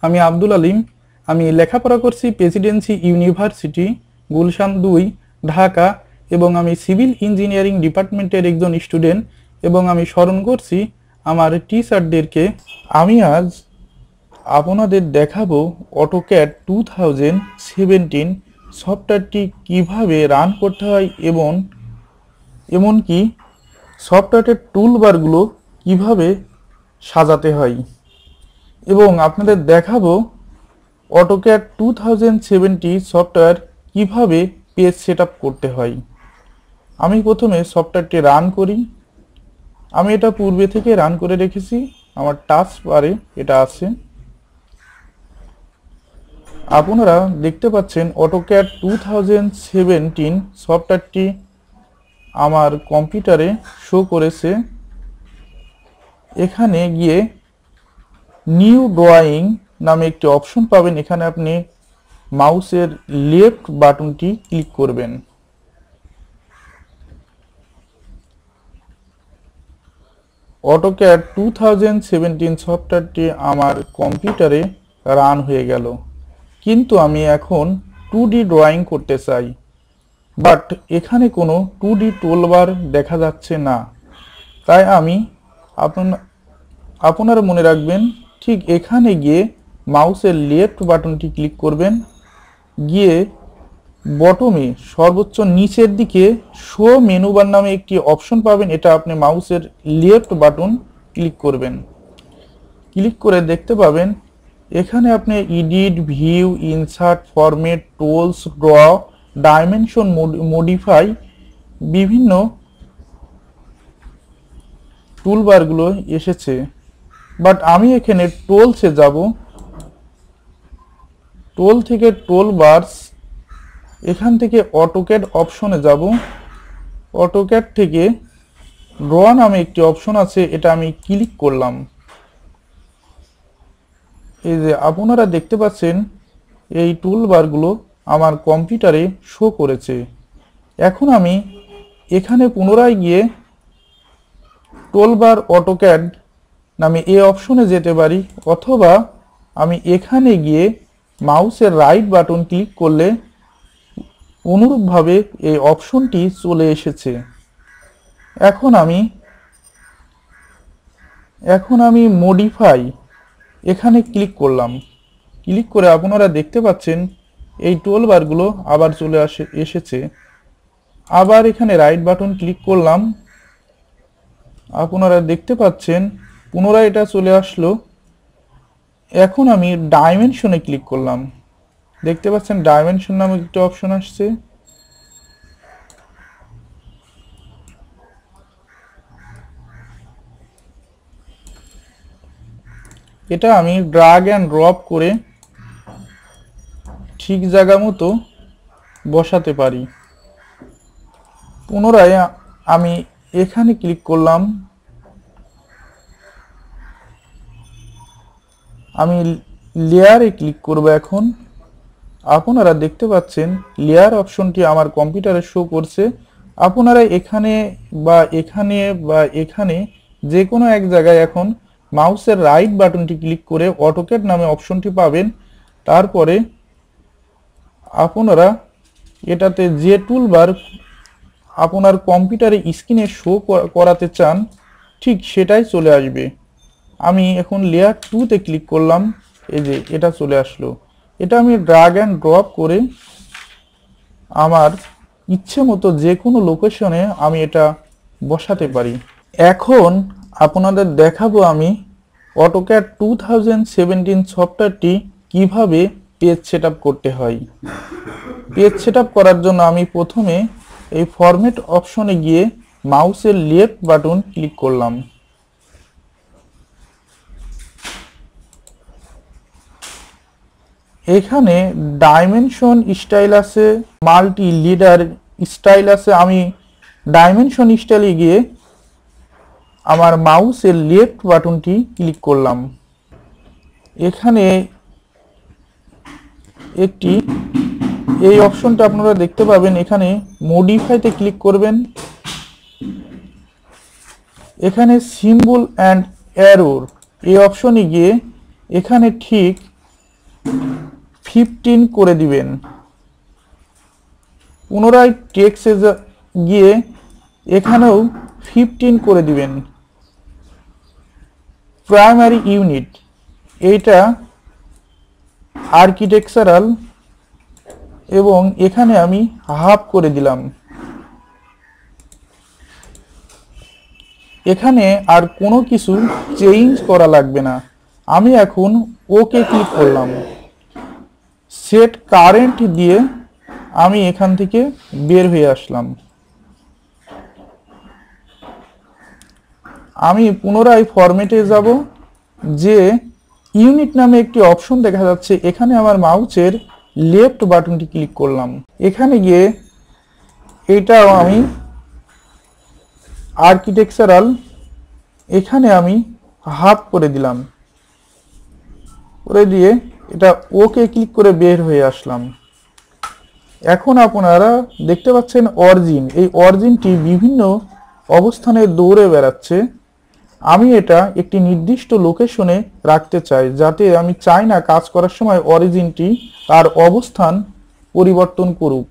আমি আব্দুল আলিম। আমি লেখাপড়া করছি প্রেসিডেন্সি ইউনিভার্সিটি গুলশান 2 ঢাকা এবং আমি সিভিল ইঞ্জিনিয়ারিং ডিপার্টমেন্টের একজন স্টুডেন্ট এবং আমি স্মরণ করছি আমার টিচারদেরকে। আমি আজ আপনাদের দেখাবো অটোক্যাড 2017 সফটওয়্যারটি কিভাবে রান করতে হয় এবং এমনকি সফটওয়্যারের টুলবারগুলো কিভাবে সাজাতে হয় এবং আপনাদের দেখাবো অটোক্যাড 2070 সফটওয়্যার কিভাবে পেজ সেটআপ করতে হয়। আমি প্রথমে সফটওয়্যারটি রান করি। আমি এটা পূর্বে থেকে রান করে রেখেছি, আমার টাস্ক বারে এটা আছে। আপনারা দেখতে পাচ্ছেন অটোক্যাড 2017 সফটওয়্যারটি আমার কম্পিউটারে শো করেছে। এখানে গিয়ে নিউ ড্রয়িং নামে একটি অপশন পাবেন। এখানে আপনি মাউসের লেফট বাটনটি ক্লিক করবেন। অটোক্যাড 2017 সফটওয়্যারটি আমার কম্পিউটারে রান হয়ে গেল, কিন্তু আমি এখন 2D ড্রয়িং করতে চাই, বাট এখানে কোনো 2D টুলবার দেখা যাচ্ছে না। তাই আমি আপনারা মনে রাখবেন, ঠিক এখানে গিয়ে মাউসের লেফট বাটনটি ক্লিক করবেন, গিয়ে বটমে সর্বোচ্চ নিচের দিকে শো মেনু বার নামে একটি অপশন পাবেন। এটা আপনি মাউসের লেফট বাটন ক্লিক করবেন। ক্লিক করে দেখতে পাবেন এখানে আপনি edit, view, insert, format, tools, draw, dimension, modify বিভিন্ন টুলবারগুলো এসেছে। বাট আমি এখানে টুলসে যাব। টুল থেকে টুলবারস, এখান থেকে অটোক্যাড অপশনে যাব। অটোক্যাড থেকে ড্র নামে একটি অপশন আছে, এটা আমি ক্লিক করলাম। এই যে আপনারা দেখতে পাচ্ছেন এই টুলবারগুলো আমার কম্পিউটারে শো করেছে। এখন আমি এখানে পুনরায় গিয়ে টুলবার অটোক্যাড নামে এই অপশনে যেতে পারি, অথবা আমি এখানে গিয়ে মাউসের রাইট বাটন ক্লিক করলে অনুরূপভাবে এই অপশনটি চলে এসেছে। এখন আমি মডিফাই এখানে ক্লিক করলাম। ক্লিক করে আপনারা দেখতে পাচ্ছেন এই টুলবারগুলো আবার চলে এসেছে। আবার এখানে রাইট বাটন ক্লিক করলাম, আপনারা দেখতে পাচ্ছেন পুনরায় এটা চলে আসলো। এখন আমি ডাইমেনশনে ক্লিক করলাম। দেখতে পাচ্ছেন ডাইমেনশন নামে একটা অপশন আসছে। এটা আমি ড্র্যাগ অ্যান্ড ড্রপ করে ঠিক জায়গা মতো বসাতে পারি। পুনরায় আমি এখানে ক্লিক করলাম। আমি লেয়ারে ক্লিক করব। এখন আপনারা দেখতে পাচ্ছেন লেয়ার অপশনটি আমার কম্পিউটারে শো করছে। আপনারা এখানে বা এখানে বা এখানে যে কোনো এক জায়গায় এখন মাউসের রাইট বাটনটি ক্লিক করে অটোক্যাড নামে অপশনটি পাবেন। তারপরে আপনারা এটাতে যে টুলবার আপনার কম্পিউটারে স্ক্রিনে শো করাতে চান ঠিক সেটাই চলে আসবে। আমি এখন লেয়ার 2 তে ক্লিক করলাম। এই যে এটা চলে আসলো। এটা আমি ড্র্যাগ অ্যান্ড ড্রপ করে আমার ইচ্ছে মতো যে কোনো লোকেশনে আমি এটা বসাতে পারি। এখন আপনাদের দেখাবো আমি অটোক্যাড 2017 সফটওয়্যারটি কিভাবে পেজ সেটআপ করতে হয়। পেজ সেটআপ করার জন্য আমি প্রথমে এই ফরম্যাট অপশনে গিয়ে মাউসের লেফট বাটন ক্লিক করলাম। এখানে ডাইমেনশন স্টাইল আছে, মাল্টি লিডার স্টাইল আছে। আমি ডাইমেনশন স্টাইলে গিয়ে আমার মাউসের লেফট বাটনটি ক্লিক করলাম। এখানে একটি এই অপশনটা আপনারা দেখতে পাবেন। এখানে মডিফাইতে ক্লিক করবেন। এখানে সিম্বল অ্যান্ড অ্যারোর এই অপশনে গিয়ে এখানে ঠিক 15 করে দিবেন। পুনরায় টেক্সটে গিয়ে এখানেও 15 করে দিবেন। প্রাইমারি ইউনিট এইটা আর্কিটেকচারাল এবং এখানে আমি হাফ করে দিলাম। এখানে আর কোনো কিছু চেঞ্জ করা লাগবে না। আমি এখন ওকে ক্লিক করলাম। সেট কারেন্ট দিয়ে আমি এখান থেকে বের হয়ে আসলাম। আমি পুনরায় ফরম্যাটে যাব, যে ইউনিট নামে একটি অপশন দেখা যাচ্ছে, এখানে আমার মাউসের লেফট বাটনটি ক্লিক করলাম। এখানে গিয়ে এটাও আমি আর্কিটেকচারাল, এখানে আমি হাফ করে দিলাম। করে দিয়ে এটা ওকে ক্লিক করে বের হয়ে আসলাম। এখন আপনারা দেখতে পাচ্ছেন অরিজিন, এই অরিজিনটি বিভিন্ন অবস্থানে দৌড়ে বেড়াচ্ছে। আমি এটা একটি নির্দিষ্ট লোকেশনে রাখতে চাই, যাতে আমি চাই না কাজ করার সময় অরিজিনটি তার অবস্থান পরিবর্তন করুক।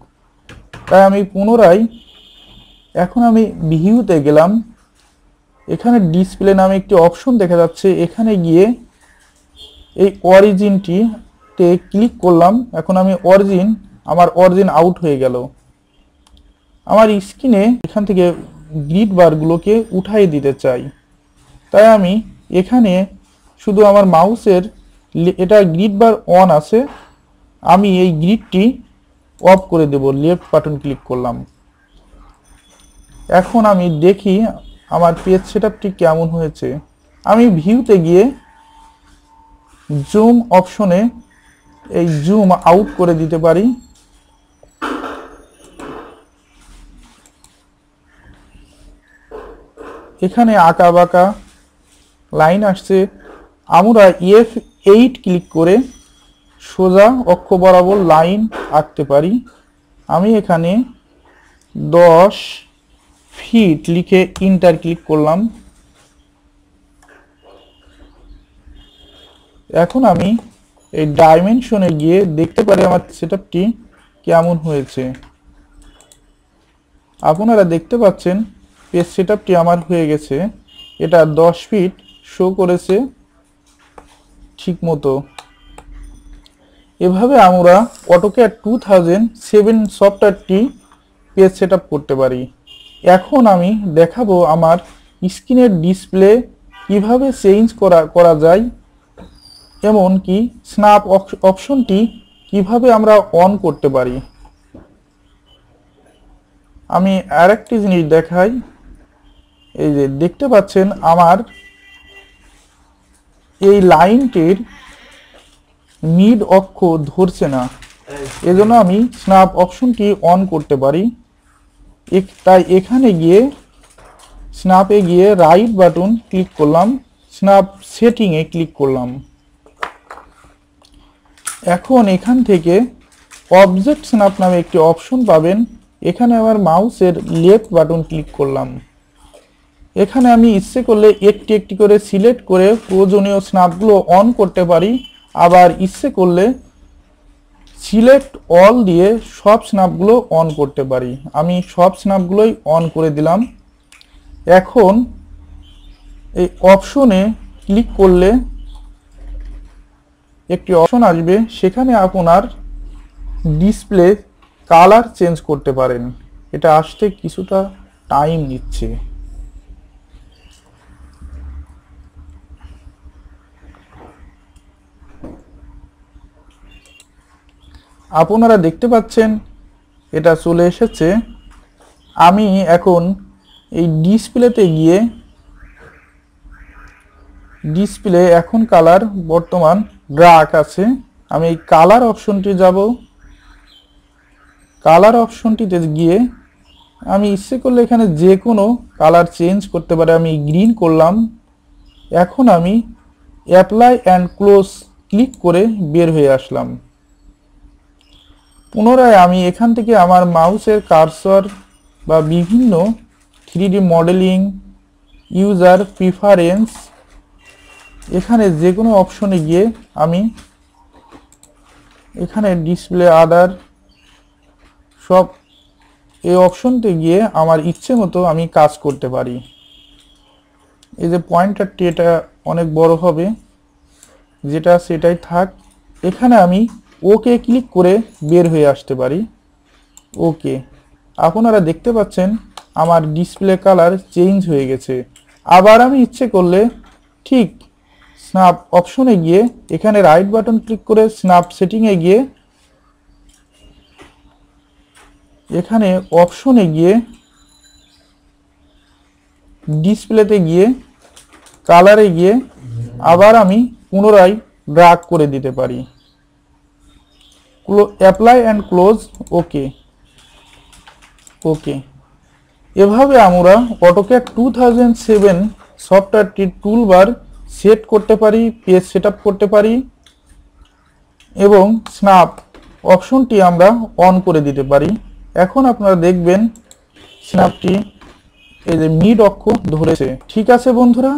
তাই আমি পুনরায় এখন আমি ভিউতে গেলাম। এখানে ডিসপ্লে নামে একটি অপশন দেখা যাচ্ছে, এখানে গিয়ে এই অরিজিনটিতে ক্লিক করলাম। এখন আমি আমার অরিজিন আউট হয়ে গেল। আমার স্ক্রিনে এখান থেকে গ্রিড বারগুলোকে উঠাই দিতে চাই, তাই আমি এখানে শুধু আমার মাউসের এটা গ্রিড বার অন আছে, আমি এই গ্রিডটি অফ করে দেব। লেফট বাটন ক্লিক করলাম। এখন আমি দেখি আমার পেজ সেটআপটি কেমন হয়েছে। আমি ভিউতে গিয়ে জুম অপশনে এই জুম আউট করে দিতে পারি। এখানে আঁকা বাঁকা লাইন আসছে, আমরা F8 ক্লিক করে সোজা অক্ষ বরাবর লাইন আঁকতে পারি। আমি এখানে 10 ফিট লিখে ইন্টার ক্লিক করলাম। এখন আমি এই ডাইমেনশনে গিয়ে দেখতে পারি আমার সেটআপটি কেমন হয়েছে। আপনারা দেখতে পাচ্ছেন পেজ সেটআপটি আমার হয়ে গেছে। এটা 10 ফিট শো করেছে ঠিক মতো। এভাবে আমরা অটোক্যাড 2007 সফটওয়্যারটি পেজ সেটআপ করতে পারি। এখন আমি দেখাবো আমার স্ক্রিনের ডিসপ্লে কিভাবে চেঞ্জ করা যায়, এমনকি স্ন্যাপ অপশনটি কিভাবে আমরা অন করতে পারি। আমি আরেকটি জিনিস দেখাই। এই যে দেখতে পাচ্ছেন আমার এই লাইনটির মিড অক্ষ ধরছে না, এজন্য আমি স্ন্যাপ অপশনটি অন করতে পারি। তাই এখানে গিয়ে স্ন্যাপে গিয়ে রাইট বাটন ক্লিক করলাম, স্ন্যাপ সেটিংয়ে ক্লিক করলাম। এখন এখান থেকে অবজেক্ট স্ন্যাপ নামে একটি অপশন পাবেন, এখানে আমার মাউসের লেফট বাটন ক্লিক করলাম। এখানে আমি ইচ্ছে করলে একটি একটি করে সিলেক্ট করে প্রয়োজনীয় স্ন্যাপগুলো অন করতে পারি, আবার ইচ্ছে করলে সিলেক্ট অল দিয়ে সব স্ন্যাপগুলো অন করতে পারি। আমি সব স্ন্যাপগুলোই অন করে দিলাম। এখন এই অপশনে ক্লিক করলে একটি অপশন আসবে, সেখানে আপনার ডিসপ্লে কালার চেঞ্জ করতে পারেন। এটা আসতে কিছুটা টাইম নিচ্ছে। আপনারা দেখতে পাচ্ছেন এটা চলে এসেছে। আমি এখন এই ডিসপ্লেতে গিয়ে ডিসপ্লে এখন কালার বর্তমান ডার্ক আছে, আমি এই কালার অপশনটি যাব। কালার অপশনটিতে গিয়ে আমি ইচ্ছে করলে এখানে যে কোনো কালার চেঞ্জ করতে পারি। আমি গ্রিন করলাম। এখন আমি অ্যাপ্লাই অ্যান্ড ক্লোজ ক্লিক করে বের হয়ে আসলাম। পুনরায় আমি এখান থেকে আমার মাউসের কার্সর বা বিভিন্ন 3D মডেলিং, ইউজার প্রিফারেন্স, এখানে যে কোনো অপশনে গিয়ে আমি এখানে ডিসপ্লে আদার সব এই অপশনতে গিয়ে আমার ইচ্ছে মতো আমি কাজ করতে পারি। এই যে পয়েন্টারটি এটা অনেক বড় হবে, যেটা সেটাই থাক। এখানে আমি ওকে ক্লিক করে বের হয়ে আসতে পারি। ওকে, আপনারা দেখতে পাচ্ছেন আমার ডিসপ্লে কালার চেঞ্জ হয়ে গেছে। আবার আমি ইচ্ছে করলে ঠিক স্ন্যাপ অপশনে গিয়ে এখানে রাইট বাটন ক্লিক করে স্ন্যাপ সেটিংয়ে গিয়ে এখানে অপশনে গিয়ে ডিসপ্লেতে গিয়ে কালারে গিয়ে আবার আমি পুনরায় ড্র্যাগ করে দিতে পারি। Apply and close. Okay okay, এভাবে আমরা অটোক্যাড 2007 সফটওয়্যারটির টুলবার সেট করতে পারি, পেজ সেট আপ করতে পারি এবং স্ন্যাপ অপশনটি আমরা অন করে দিতে পারি। এখন আপনারা দেখবেন স্ন্যাপটি এই যে মিড অক্ষ ধরেছে। ঠিক আছে বন্ধুরা।